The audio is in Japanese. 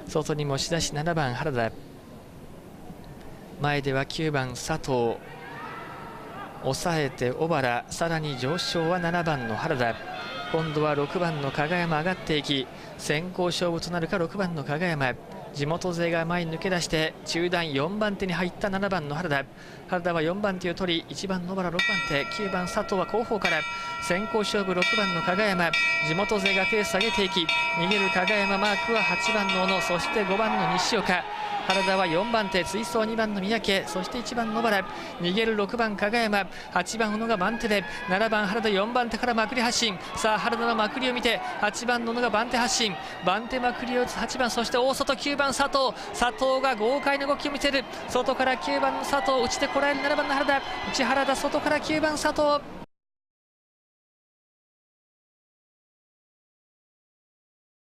外にも押し出し7番原田、前では9番佐藤、抑えて小原、さらに上昇は7番の原田、今度は6番の加賀山上がっていき、先行勝負となるか6番の加賀山、地元勢が前に抜け出して中段4番手に入った7番の原田、原田は4番手を取り、1番野原6番手、9番佐藤は後方から先行勝負6番の加賀山、地元勢がペース上げていき、逃げる加賀山、マークは8番の小野、そして5番の西岡、原田は4番手、追走2番の三宅、そして1番野原、逃げる6番加賀山、8番小野が番手で、7番原田4番手からまくり発進、さあ原田のまくりを見て8番の小野が番手発進、番手まくりを打つ8番、そして大外9番佐藤、佐藤が豪快な動きを見せる、外から9番の佐藤、打ちてこらえる7番の原田、内原田、外から9番佐藤。